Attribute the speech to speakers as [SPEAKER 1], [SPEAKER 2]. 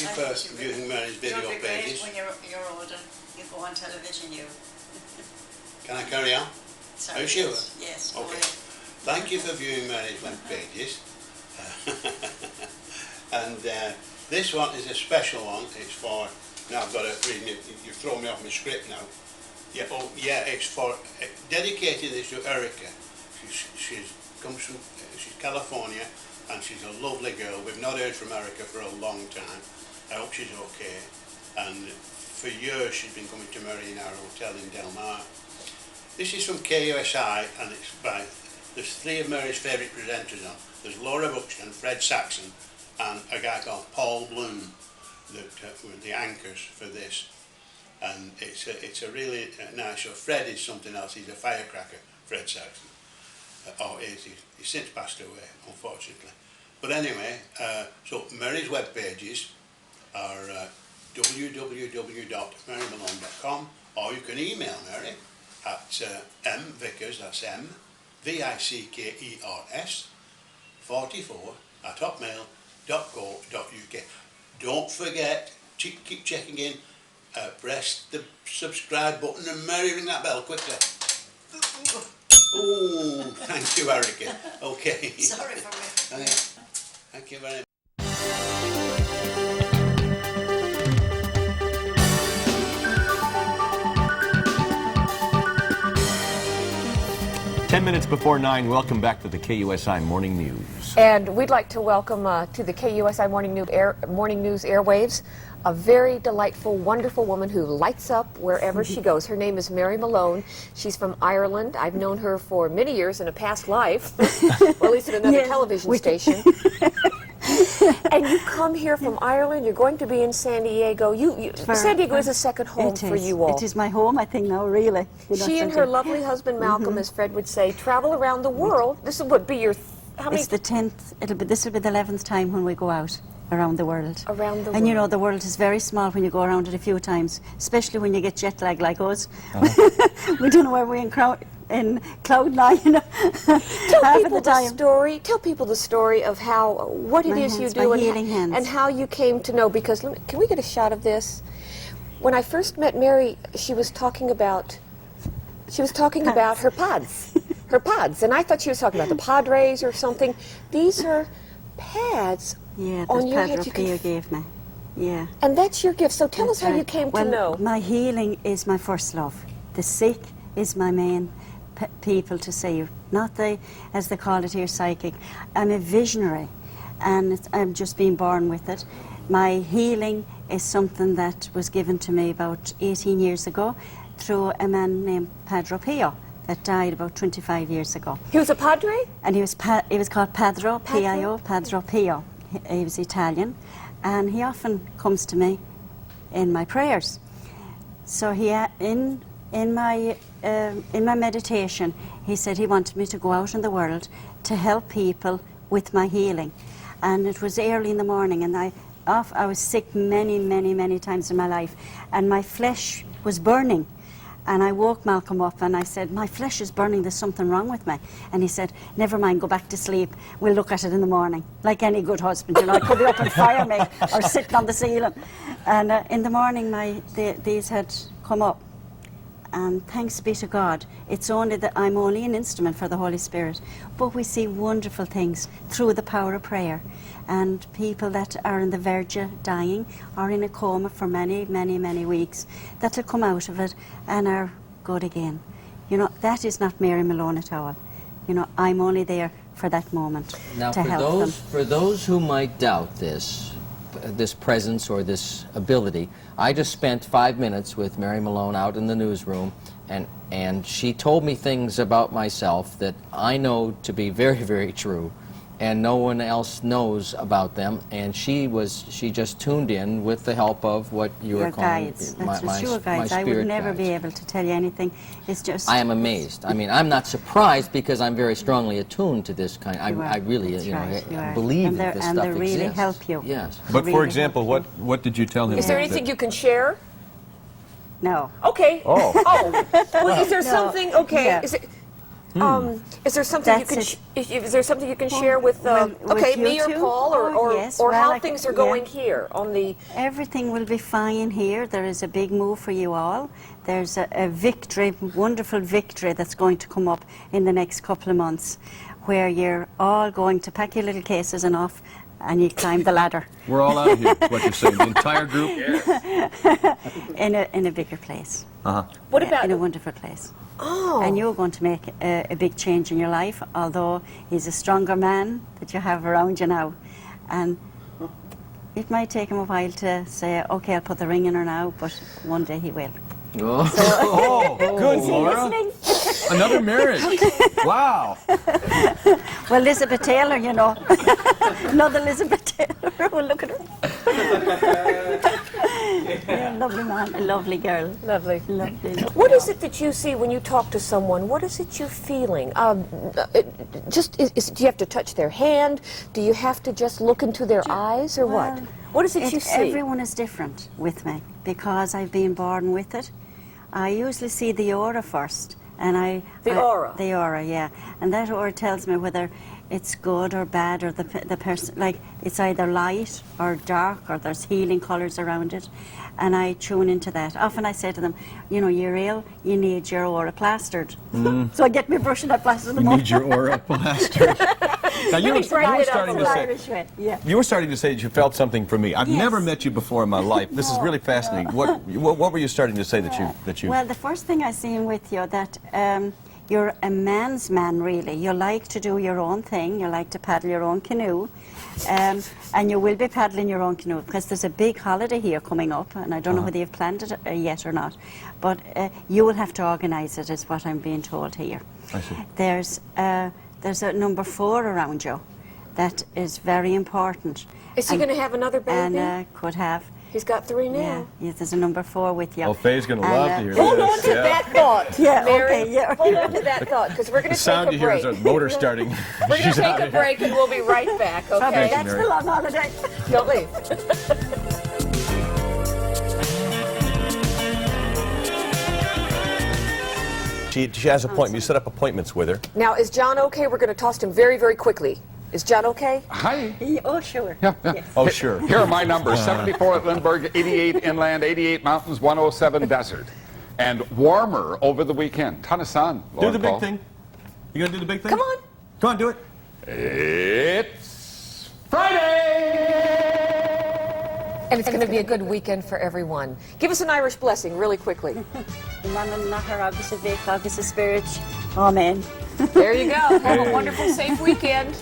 [SPEAKER 1] you for viewing Mary's video
[SPEAKER 2] It'll be
[SPEAKER 1] pages.
[SPEAKER 2] great when you're older. You go on television, you.
[SPEAKER 1] Can I carry on?
[SPEAKER 2] Sorry,
[SPEAKER 1] Are you sure?
[SPEAKER 2] Yes.
[SPEAKER 1] Okay. Thank you for viewing Mary's web pages. And this one is a special one. It's for, now I've got to read it, you've thrown me off my script now. Yeah, oh, yeah, it's for, dedicating this to Erica. She's California, and she's a lovely girl. We've not heard from Erica for a long time. I hope she's okay. And for years she's been coming to Mary in our hotel in Del Mar. This is from KUSI, and it's by, there's three of Mary's favourite presenters on. There's Laura Buxton, Fred Saxon, and a guy called Paul Bloom that were the anchors for this. And it's a really nice show. Fred is something else. He's a firecracker, Fred Saxon. He's since passed away, unfortunately. But anyway, so Mary's web pages are www.marymalone.com, or you can email Mary at mvickers, that's M-V-I-C-K-E-R-S 44@hotmail.co.uk. Don't forget, keep checking in, press the subscribe button, and Mary, ring that bell quickly. Oh, thank you, Erica. Okay.
[SPEAKER 2] Sorry for me.
[SPEAKER 1] Thank you very much.
[SPEAKER 3] 10 minutes before 9, welcome back to the KUSI Morning News.
[SPEAKER 4] And we'd like to welcome to the KUSI Morning News airwaves a very delightful, wonderful woman who lights up wherever she goes. Her name is Mary Malone. She's from Ireland. I've known her for many years in a past life, or at least at another television station. And you come here from Ireland. You're going to be in San Diego. San Diego is a second home for you all.
[SPEAKER 5] It is my home, I think, now, really.
[SPEAKER 4] She and her lovely husband, Malcolm, as Fred would say, travel around the world. This would be your... How many?
[SPEAKER 5] It's the 10th. This will be the 11th time when we go out around the world.
[SPEAKER 4] Around the world.
[SPEAKER 5] And you know, the world is very small when you go around it a few times, especially when you get jet lag like us. We don't know where we're in cloud nine.
[SPEAKER 4] Tell people the story of what it is you do and how you came to know. Because can we get a shot of this? When I first met Mary, she was talking about her pods, and I thought she was talking about the Padres or something. These are pads.
[SPEAKER 5] Yeah,
[SPEAKER 4] on
[SPEAKER 5] that
[SPEAKER 4] your
[SPEAKER 5] Padre
[SPEAKER 4] head
[SPEAKER 5] Pio gave me. Yeah.
[SPEAKER 4] And that's your gift. So tell us how you came to know.
[SPEAKER 5] My healing is my first love. The sick is my main people to save. Not as they call it here, psychic. I'm a visionary, and I'm just being born with it. My healing is something that was given to me about 18 years ago through a man named Padre Pio that died about 25 years ago.
[SPEAKER 4] He was a padre?
[SPEAKER 5] And he was called Padre Pio, Padre Pio. He was Italian, and he often comes to me in my prayers. So in my meditation, he said he wanted me to go out in the world to help people with my healing. And it was early in the morning, and I was sick many times in my life, and my flesh was burning. And I woke Malcolm up and I said, my flesh is burning, there's something wrong with me. And he said, never mind, go back to sleep. We'll look at it in the morning. Like any good husband, you know, I could be up and fire me or sitting on the ceiling. And in the morning, these had come up. And thanks be to God, it's only that I'm only an instrument for the Holy Spirit. But we see wonderful things through the power of prayer. And people that are on the verge of dying or in a coma for many weeks, that will come out of it and are good again. You know, that is not Mary Malone at all. You know, I'm only there for that moment to help them.
[SPEAKER 6] For those who might doubt this presence or this ability, I just spent 5 minutes with Mary Malone out in the newsroom, and she told me things about myself that I know to be very true, and no one else knows about them. And she just tuned in with the help of what you were calling
[SPEAKER 5] guides. That's your guides. I would never be able to tell you anything. It's just...
[SPEAKER 6] I am amazed. I mean, I'm not surprised because I'm very strongly attuned to this kind. I really, believe that this stuff exists.
[SPEAKER 5] And they really help you.
[SPEAKER 6] Yes.
[SPEAKER 3] But for example, what did you tell him?
[SPEAKER 4] Is there anything you can share?
[SPEAKER 5] No.
[SPEAKER 4] Okay.
[SPEAKER 3] Oh.
[SPEAKER 4] Well, is there something? Okay.
[SPEAKER 5] Yeah.
[SPEAKER 4] Is it? Is there something you
[SPEAKER 5] That's
[SPEAKER 4] can is there something you can share with,
[SPEAKER 5] with
[SPEAKER 4] okay,
[SPEAKER 5] you
[SPEAKER 4] me or
[SPEAKER 5] two?
[SPEAKER 4] Paul,
[SPEAKER 5] Oh, yes.
[SPEAKER 4] or
[SPEAKER 5] Well,
[SPEAKER 4] how
[SPEAKER 5] I
[SPEAKER 4] things
[SPEAKER 5] c-
[SPEAKER 4] are going here on the?
[SPEAKER 5] Everything will be fine here. There is a big move for you all. There's a victory, wonderful victory that's going to come up in the next couple of months, where you're all going to pack your little cases and off, and you climb the ladder
[SPEAKER 3] We're all out of here, is what you're saying. The entire group?
[SPEAKER 5] in a bigger place.
[SPEAKER 4] What
[SPEAKER 5] Yeah,
[SPEAKER 4] about?
[SPEAKER 5] in a wonderful place.
[SPEAKER 4] Oh,
[SPEAKER 5] And you're going to make a big change in your life, although he's a stronger man that you have around you now. And it might take him a while to say, okay, I'll put the ring in her now, but one day he will.
[SPEAKER 3] Oh, good,
[SPEAKER 5] Is he
[SPEAKER 3] Laura.
[SPEAKER 5] listening?
[SPEAKER 3] Another marriage. Wow.
[SPEAKER 5] Well, Elizabeth Taylor, you know. Another Elizabeth Taylor. Well, look at her. Yeah, lovely man, a lovely girl.
[SPEAKER 4] lovely.
[SPEAKER 5] Lovely.
[SPEAKER 4] What is it that you see when you talk to someone? What is it you're feeling? Do you have to touch their hand? Do you have to just look into their eyes, or what?
[SPEAKER 5] Well,
[SPEAKER 4] What is it you see?
[SPEAKER 5] Everyone is different with me because I've been born with it. I usually see the aura first. And
[SPEAKER 4] The aura?
[SPEAKER 5] The aura, yeah. And that aura tells me whether it's good or bad, or the person, like it's either light or dark, or there's healing colours around it. And I tune into that. Often I say to them, you know, you're ill, you need your aura plastered. So I get me brush and I plaster them
[SPEAKER 3] You
[SPEAKER 5] up.
[SPEAKER 3] need your aura plastered. Now, you were starting to say,
[SPEAKER 5] Irish way, yeah.
[SPEAKER 3] you were starting to say that you felt something from me. I've
[SPEAKER 5] Yes.
[SPEAKER 3] never met you before in my life. This is really fascinating. What were you starting to say that you?
[SPEAKER 5] Well, the first thing I seen with you that you're a man's man, really. You like to do your own thing. You like to paddle your own canoe. And you will be paddling your own canoe because there's a big holiday here coming up, and I don't know whether you've planned it yet or not, but you will have to organise it, is what I'm being told here.
[SPEAKER 3] I see.
[SPEAKER 5] There's a number 4 around you that is very important.
[SPEAKER 4] Is he going to have another baby?
[SPEAKER 5] And could have.
[SPEAKER 4] He's got 3 now.
[SPEAKER 5] Yeah, yeah, there's a number 4 with you.
[SPEAKER 3] Oh, Faye's going to
[SPEAKER 5] And,
[SPEAKER 3] love to hear
[SPEAKER 4] Hold
[SPEAKER 3] this.
[SPEAKER 4] on to that thought.
[SPEAKER 5] Yeah,
[SPEAKER 4] Mary.
[SPEAKER 5] okay, yeah.
[SPEAKER 4] Hold on to that thought, because we're going
[SPEAKER 3] The
[SPEAKER 4] to
[SPEAKER 3] sound
[SPEAKER 4] take
[SPEAKER 3] you
[SPEAKER 4] a
[SPEAKER 3] hear
[SPEAKER 4] break.
[SPEAKER 3] is a motor starting.
[SPEAKER 4] We're going to
[SPEAKER 3] She's
[SPEAKER 4] take
[SPEAKER 3] out
[SPEAKER 4] a
[SPEAKER 3] of here.
[SPEAKER 4] break, and we'll be right back,
[SPEAKER 5] Probably
[SPEAKER 4] okay?
[SPEAKER 5] that's
[SPEAKER 3] Mary.
[SPEAKER 5] the long holiday.
[SPEAKER 4] Don't leave.
[SPEAKER 3] She has appointments. You set up appointments with her.
[SPEAKER 4] Now, is John okay? We're going to toss him very, very quickly. Is John okay?
[SPEAKER 7] Hi.
[SPEAKER 5] Oh, sure.
[SPEAKER 7] Yeah, yeah.
[SPEAKER 5] Yes.
[SPEAKER 3] Oh, sure.
[SPEAKER 7] Here are my numbers: 74 at Lindbergh, 88 inland, 88 mountains, 107 desert, and warmer over the weekend. Ton of sun.
[SPEAKER 3] Do
[SPEAKER 7] Lord
[SPEAKER 3] the big
[SPEAKER 7] Paul.
[SPEAKER 3] thing. You going to do the big thing?
[SPEAKER 4] Come on.
[SPEAKER 3] Come on, do it.
[SPEAKER 7] It's Friday.
[SPEAKER 4] And it's going to be a good weekend for everyone. Give us an Irish blessing really quickly.
[SPEAKER 5] Lemon, nachar, agus a bheith, agus a spirit. Amen.
[SPEAKER 4] There you go. Have a wonderful, safe weekend.